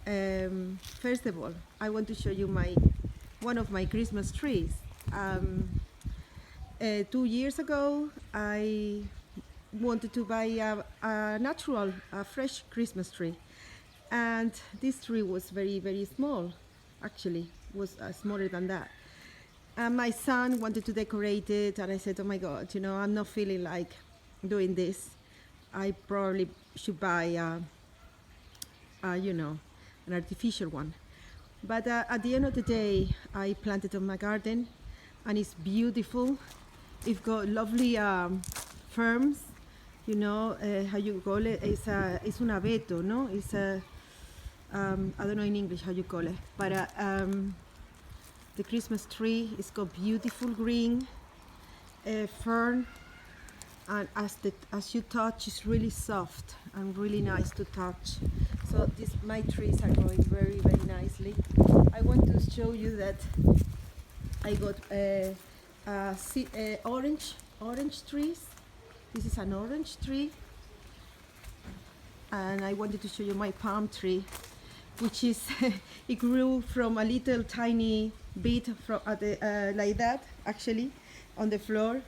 First of all, I want to show you one of my Christmas trees. 2 years ago, I wanted to buy a fresh Christmas tree, and this tree was very, very small. Actually, was smaller than that. And my son wanted to decorate it, and I said, "Oh my God, I'm not feeling like doing this. I probably should buy, an artificial one." But at the end of the day, I planted on my garden, and it's beautiful. It's got lovely ferns. How you call it? It's un abeto, no? It's a I don't know in English how you call it, but the Christmas tree is got beautiful green fern, and as you touch, it's really soft and really nice to touch. So my trees are growing very, very nicely. I want to show you that I got orange trees. This is an orange tree, and I wanted to show you my palm tree, which is it grew from a little tiny bit from like that, actually, on the floor,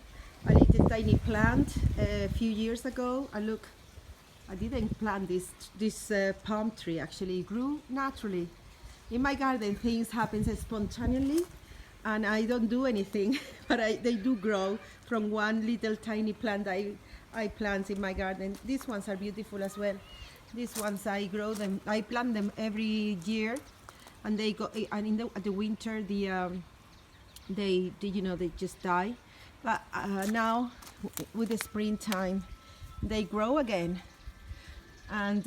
a little tiny plant a few years ago. And look, I didn't plant this palm tree. Actually, it grew naturally. In my garden, things happen spontaneously, and I don't do anything, but they do grow from one little tiny plant I plant in my garden. These ones are beautiful as well. These ones I plant them every year, and they go. And in the winter, they just die. But now, with the springtime, they grow again. And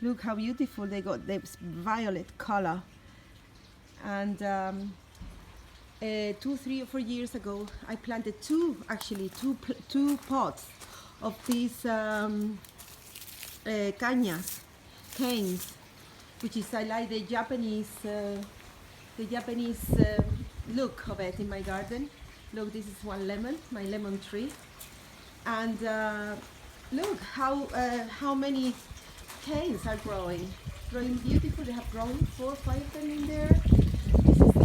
look how beautiful they got. This violet color. And 2, 3, or 4 years ago, I planted two pots of these canes, which is I like the Japanese look of it in my garden. Look, this is my lemon tree, and look how many canes are growing beautiful. They have grown 4 or 5 of them in there. This is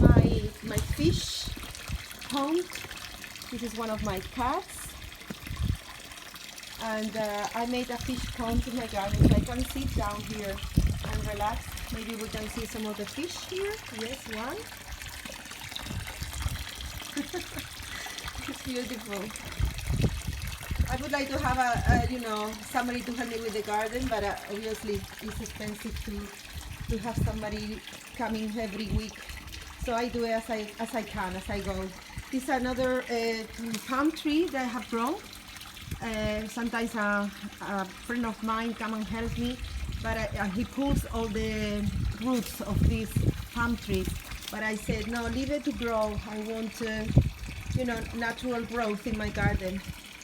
my fish pond. This is one of my cats, and I made a fish pond in my garden, so I can sit down here and relax. Maybe we can see some of the fish here. Yes, one. It's beautiful. I would like to have somebody to help me with the garden, but obviously it's expensive to have somebody coming every week. So I do it as I can, as I go. This is another palm tree that I have grown. Sometimes a friend of mine come and help me, but he pulls all the roots of these palm trees. But I said, no, leave it to grow. I want natural growth in my garden,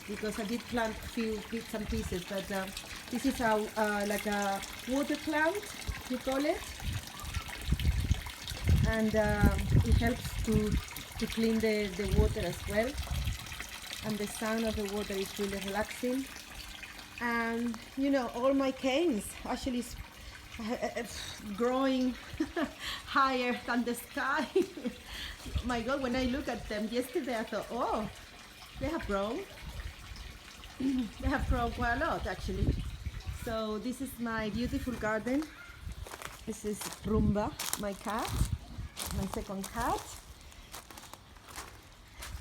because I did plant a few bits and pieces. But this is like a water plant, you call it, and it helps to clean the water as well. And the sound of the water is really relaxing. And all my canes actually growing higher than the sky. My God, when I look at them yesterday, I thought, oh, they have grown. They have grown quite a lot, actually. So this is my beautiful garden. This is Rumba, my cat, my second cat.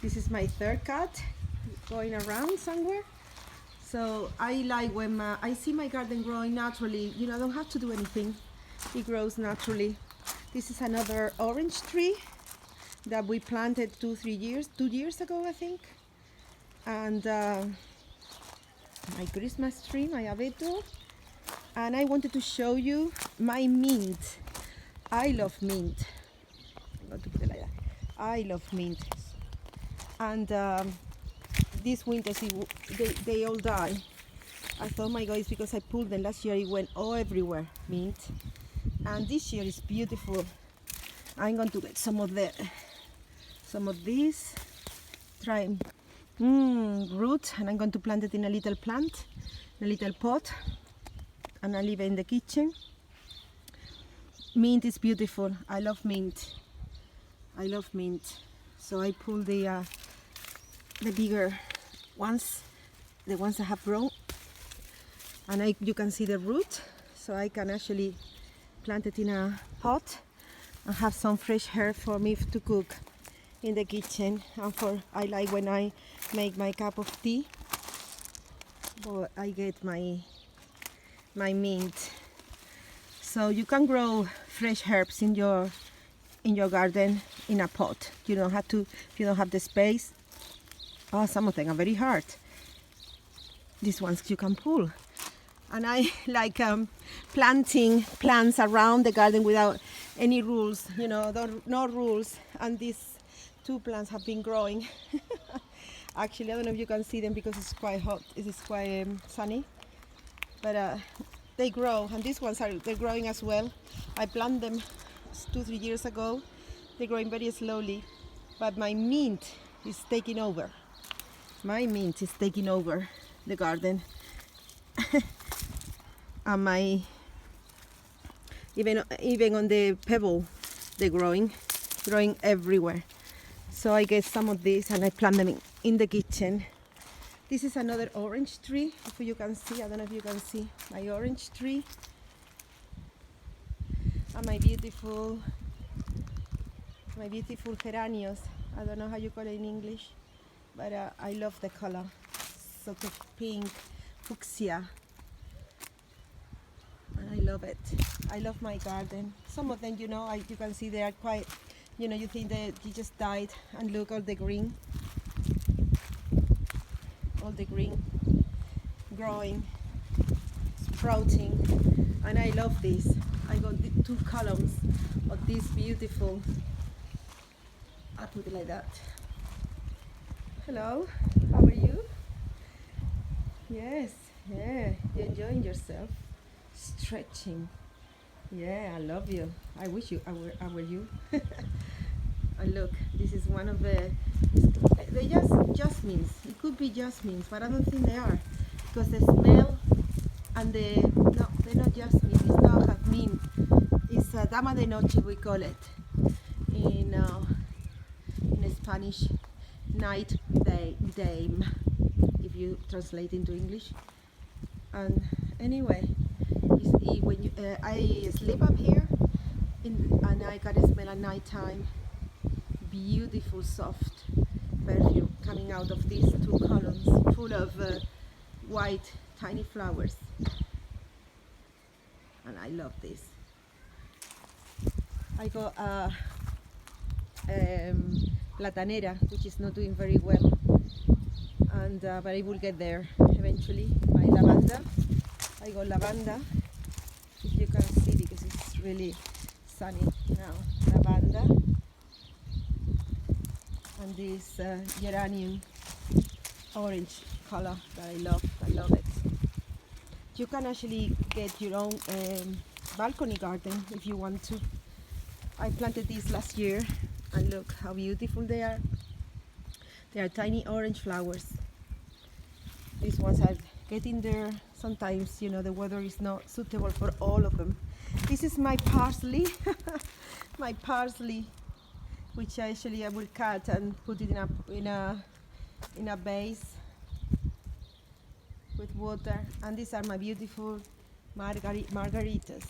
This is my third cat, going around somewhere. So I like when I see my garden growing naturally. I don't have to do anything. It grows naturally. This is another orange tree that we planted 2 years ago, I think. And my Christmas tree, my abeto. And I wanted to show you my mint. I love mint. I'm going to put it like that. I love mint. And this winter, they all die. I thought, my God, it's because I pulled them. Last year it went all everywhere, mint. And this year is beautiful. I'm going to get some of these root, and I'm going to plant it in a little pot, and I leave it in the kitchen. mint is beautiful. I love mint. I love mint. So I pull the bigger ones, the ones that have grown, and you can see the root. So I can actually plant it in a pot and have some fresh herb for me to cook in the kitchen. And I like when I make my cup of tea, but I get my mint. So you can grow fresh herbs in your garden in a pot. You don't have to if you don't have the space. Oh, some of them are very hard. These ones you can pull. And I like planting plants around the garden without any rules, no rules. And these 2 plants have been growing. Actually, I don't know if you can see them because it's quite hot. It is quite sunny. But they grow, and these ones they're growing as well. I planted them 2-3 years ago. They're growing very slowly, but my mint is taking over. My mint is taking over the garden. And even on the pebble, they're growing everywhere. So I get some of these and I plant them in the kitchen. This is another orange tree. If you can see, I don't know if you can see my orange tree and my beautiful geranios. I don't know how you call it in English, but I love the color, sort of pink, fuchsia. And I love it. I love my garden. Some of them, you can see they are quite, you think that they just died, and look, all the green, growing, sprouting. And I love this. I got the 2 columns of this beautiful, I put it like that. Hello, how are you? Yes, yeah, you're enjoying yourself. Stretching. Yeah, I love you. I wish I were you. And look, this is one of they jasmines. It could be jasmines, but I don't think they are, because the smell and no, they're not jasmine. It's not jazmín. It's dama de noche, we call it in Spanish, night dame, if you translate into English. And anyway, when I sleep up here, and I can smell at night time beautiful soft perfume coming out of these 2 columns full of white tiny flowers, and I love this. I got platanera, which is not doing very well, and but I will get there eventually. My lavanda, I got lavanda, if you can see, because it's really sunny now. Lavanda, and this geranium orange color that I love it. You can actually get your own balcony garden if you want to. I planted these last year, and look how beautiful they are. They are tiny orange flowers. These ones are getting there. Sometimes, the weather is not suitable for all of them. This is my parsley, my parsley, which actually I will cut and put it in a vase with water. And these are my beautiful margaritas.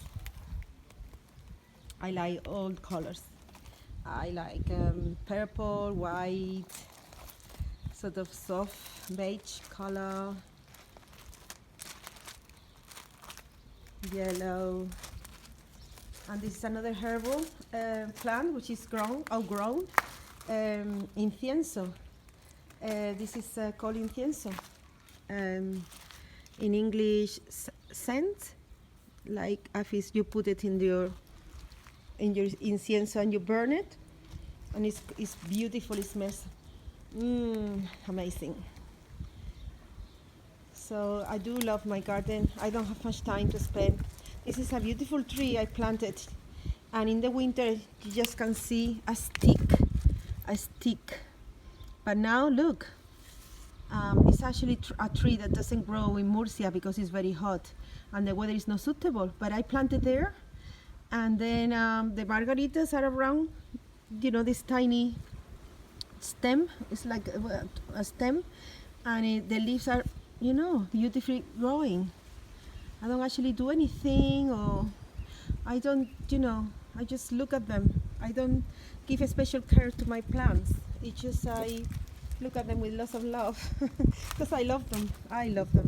I like all colors. I like purple, white, sort of soft beige color, yellow. And this is another herbal plant which is outgrown, incienso. This is called incienso. In English, scent, like if you put it in your incienso and you burn it, and it's beautiful. It smells amazing. So I do love my garden. I don't have much time to spend. This is a beautiful tree I planted, and in the winter you just can see a stick. But now look, it's actually a tree that doesn't grow in Murcia because it's very hot and the weather is not suitable. But I planted there, And then the margaritas are around, you know, this tiny stem. It's like a stem, and the leaves are, you know, beautifully growing. I don't actually do anything, or I don't, you know, I just look at them. I don't give a special care to my plants. It's just I look at them with lots of love because I love them. I love them.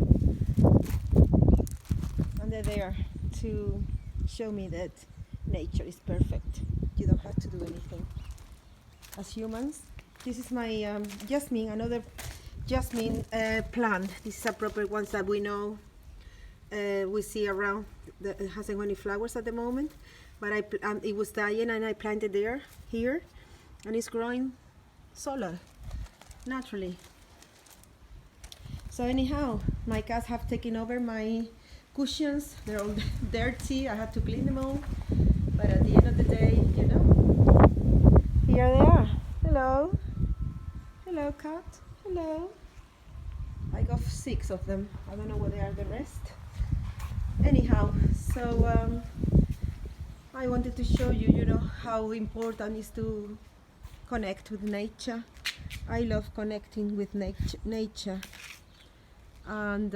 And they're there to show me that nature is perfect. You don't have to do anything. As humans, this is my jasmine, another jasmine plant. This is a proper ones that we know we see around. It hasn't any flowers at the moment, but it was dying and I planted here, and it's growing solo, naturally. So anyhow, my cats have taken over my cushions. They're all dirty. I had to clean them all, but at the end of the day, you know, here they are. Hello. Hello, cat. Hello. I got 6 of them. I don't know where they are the rest. Anyhow, so I wanted to show you, you know, how important it is to connect with nature. I love connecting with nature. And